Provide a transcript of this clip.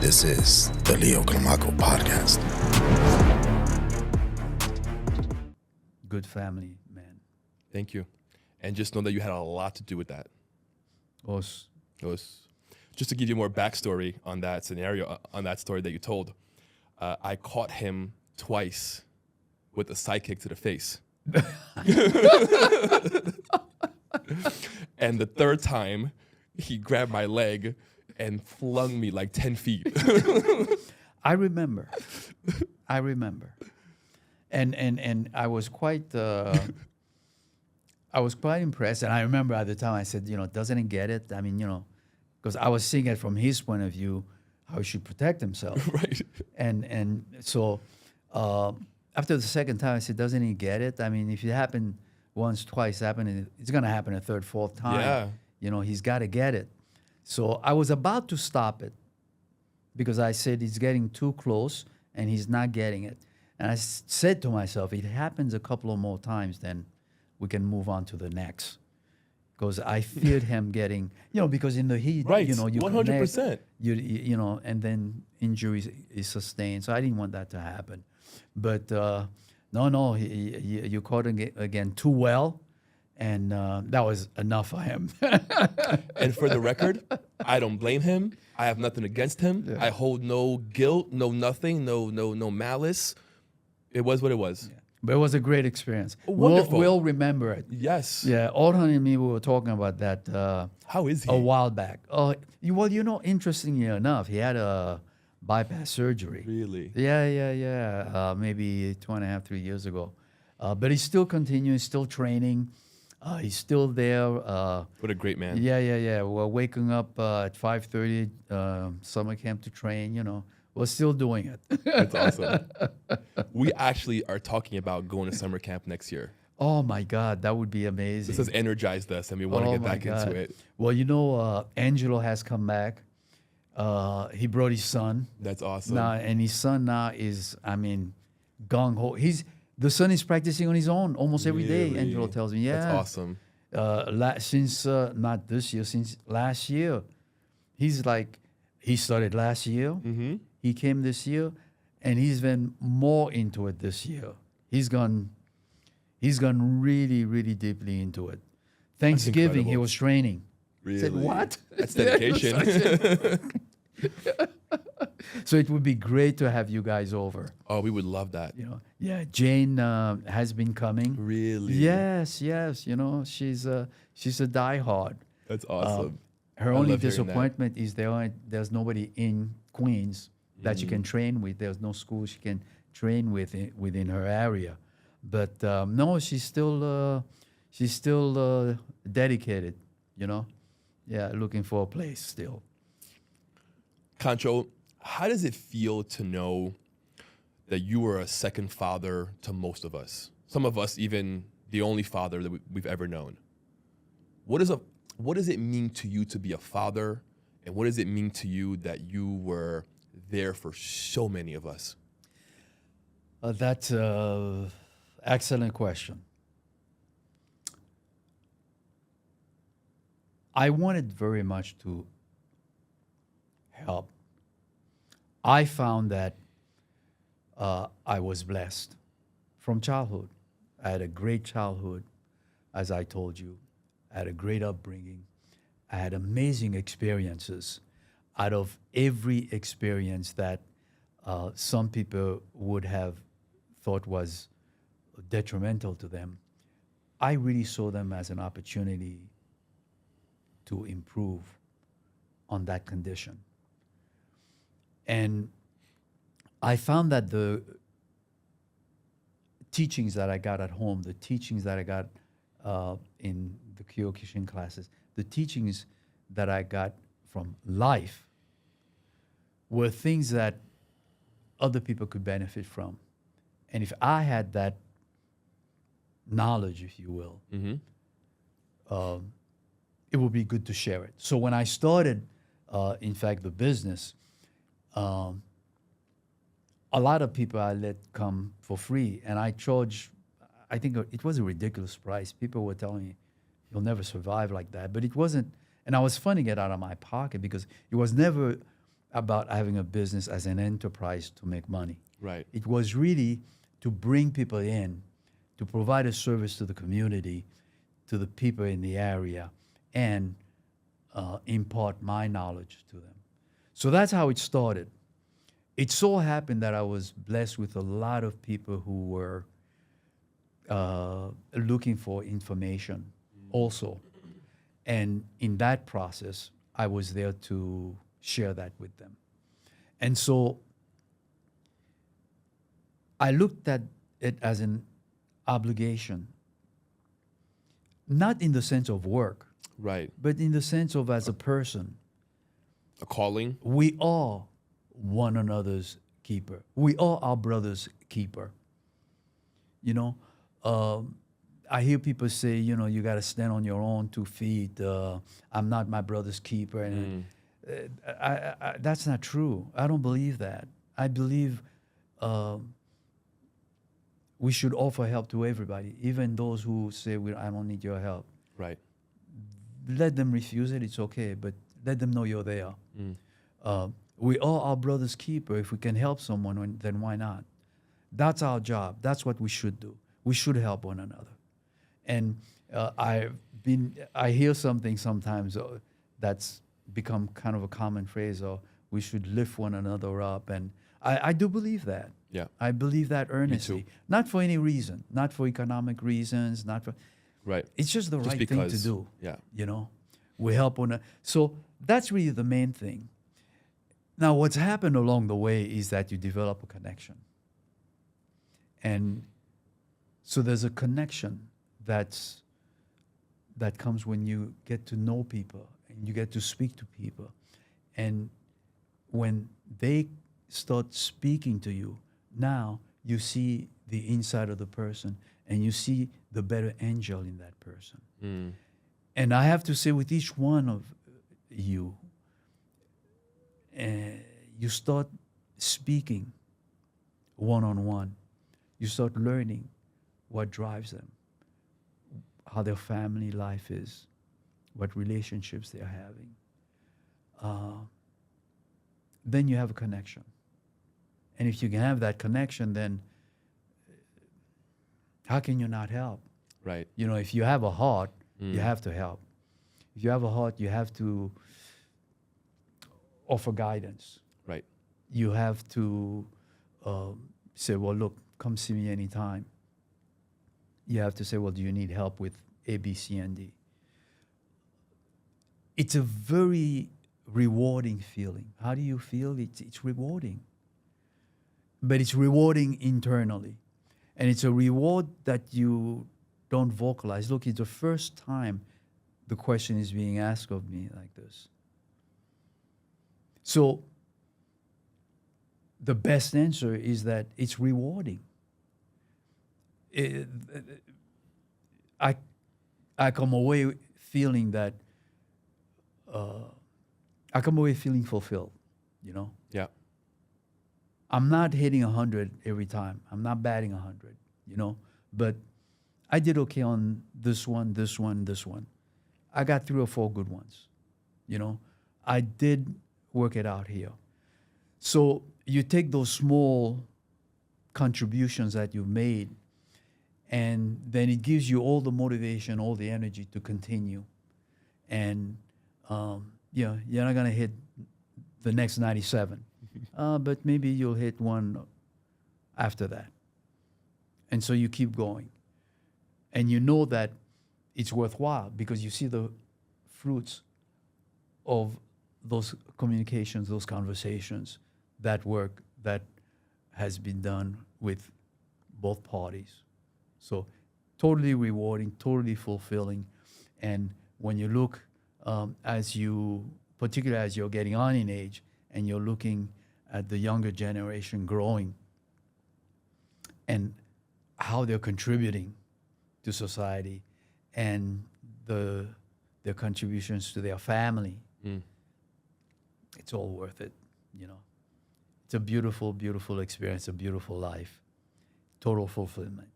This is the Leo Clamaco podcast. Good family, man. Thank you. And just know that you had a lot to do with that. Us. It was, just to give you more backstory on that scenario, on that story that you told, I caught him twice with a sidekick to the face. And the third time, he grabbed my leg and flung me like 10 feet. I remember. And I was quite impressed. And I remember at the time I said, doesn't he get it? I mean, because I was seeing it from his point of view, how he should protect himself. Right. And so after the second time, I said, doesn't he get it? I mean, if it happened once, twice, it's going to happen a third, fourth time. Yeah. He's got to get it. So I was about to stop it because I said he's getting too close and he's not getting it. And I said to myself, if it happens a couple of more times, then we can move on to the next. Because I feared him getting, because in the heat, Right. you 100%. connect, and then injury is sustained. So I didn't want that to happen. But no, you caught him again too well. And that was enough for him. And for the record, I don't blame him. I have nothing against him. Yeah. I hold no guilt, no nothing, no malice. It was what it was. Yeah. But it was a great experience. Wonderful. We'll remember it. Yes. Yeah, Orhan and me, we were talking about that How is he? a while back. Interestingly enough, he had a bypass surgery. Really? Yeah. Maybe 2.5, 3 years ago. But he's still continuing, still training. He's still there. What a great man. Yeah. We're waking up at 5:30, summer camp to train, We're still doing it. That's awesome. We actually are talking about going to summer camp next year. Oh, my God. That would be amazing. This has energized us, and we want to get back into it. Well, Angelo has come back. He brought his son. That's awesome. Now, and his son now is, gung-ho. The son is practicing on his own almost every day, Really? Angelo tells me. Yeah. That's awesome. Since, not this year, since last year. He started last year. Mm-hmm. He came this year, and he's been more into it this year. He's gone really, really deeply into it. Thanksgiving, he incredible. was training. Really? I said, what? That's dedication. So it would be great to have you guys over. Oh, we would love that. Yeah, Jane has been coming. Really? Yes. She's a diehard. That's awesome. Her I only love hearing that. disappointment is there's nobody in Queens that she can train with. There's no school she can train within her area. But no, she's still dedicated. Yeah, looking for a place still. Kancho, how does it feel to know that you were a second father to most of us? Some of us, even the only father that we've ever known. What does it mean to you to be a father, and what does it mean to you that you were there for so many of us? That's an excellent question. I wanted very much to help. I found that I was blessed from childhood. I had a great childhood, as I told you. I had a great upbringing. I had amazing experiences. Out of every experience that some people would have thought was detrimental to them, I really saw them as an opportunity to improve on that condition. And I found that the teachings that I got at home, the teachings that I got in the Kyokushin classes, the teachings that I got from life were things that other people could benefit from. And if I had that knowledge, if you will, it would be good to share it. So when I started, in fact, the business, a lot of people I let come for free, and I charge, I think it was a ridiculous price. People were telling me, you'll never survive like that. But it wasn't, and I was funding it out of my pocket because it was never about having a business as an enterprise to make money. Right. It was really to bring people in, to provide a service to the community, to the people in the area, and impart my knowledge to them. So that's how it started. It so happened that I was blessed with a lot of people who were looking for information also. And in that process, I was there to share that with them. And so I looked at it as an obligation, not in the sense of work, Right. but in the sense of as a person. A calling. We are one another's keeper. We are our brother's keeper. You know, I hear people say, you know, you got to stand on your own 2 feet. I'm not my brother's keeper. And that's not true. I don't believe that. I believe we should offer help to everybody, even those who say, I don't need your help. Right. Let them refuse it. It's okay, but let them know you're there. We are our brother's keeper. If we can help someone, then why not? That's our job. That's what we should do. We should help one another. And I hear something sometimes that's become kind of a common phrase, or we should lift one another up. And I do believe that. Yeah. I believe that earnestly. Me too. Not for any reason, not for economic reasons, not for. Right. It's just the right thing to do. Yeah. You know, we help one. So that's really the main thing. Now, what's happened along the way is that you develop a connection. And so there's a connection that comes when you get to know people and you get to speak to people. And when they start speaking to you, now you see the inside of the person and you see the better angel in that person. And I have to say, with each one of you, you start speaking one-on-one. You start learning what drives them, how their family life is, what relationships they're having. Then you have a connection. And if you can have that connection, then how can you not help? Right. You know, if you have a heart, you have to help. If you have a heart, you have to offer guidance. Right. You have to say, well, look, come see me anytime. You have to say, well, do you need help with A, B, C, and D? It's a very rewarding feeling. How do you feel? It's rewarding. But it's rewarding internally. And it's a reward that you don't vocalize. Look, it's the first time the question is being asked of me like this. So the best answer is that it's rewarding. I come away feeling that I come away feeling fulfilled, you know? Yeah. I'm not hitting 100 every time. I'm not batting 100, you know? But I did okay on this one, this one, this one. I got 3 or 4 good ones, you know? I did work it out here. So you take those small contributions that you've made, and then it gives you all the motivation, all the energy to continue. And, you're not going to hit the next 97, but maybe you'll hit one after that. And so you keep going. And you know that it's worthwhile because you see the fruits of those communications, those conversations, that work that has been done with both parties. So totally rewarding, totally fulfilling. And when you look, particularly as you're getting on in age and you're looking at the younger generation growing and how they're contributing to society and their contributions to their family, it's all worth it, you know. It's a beautiful, beautiful experience, a beautiful life, total fulfillment.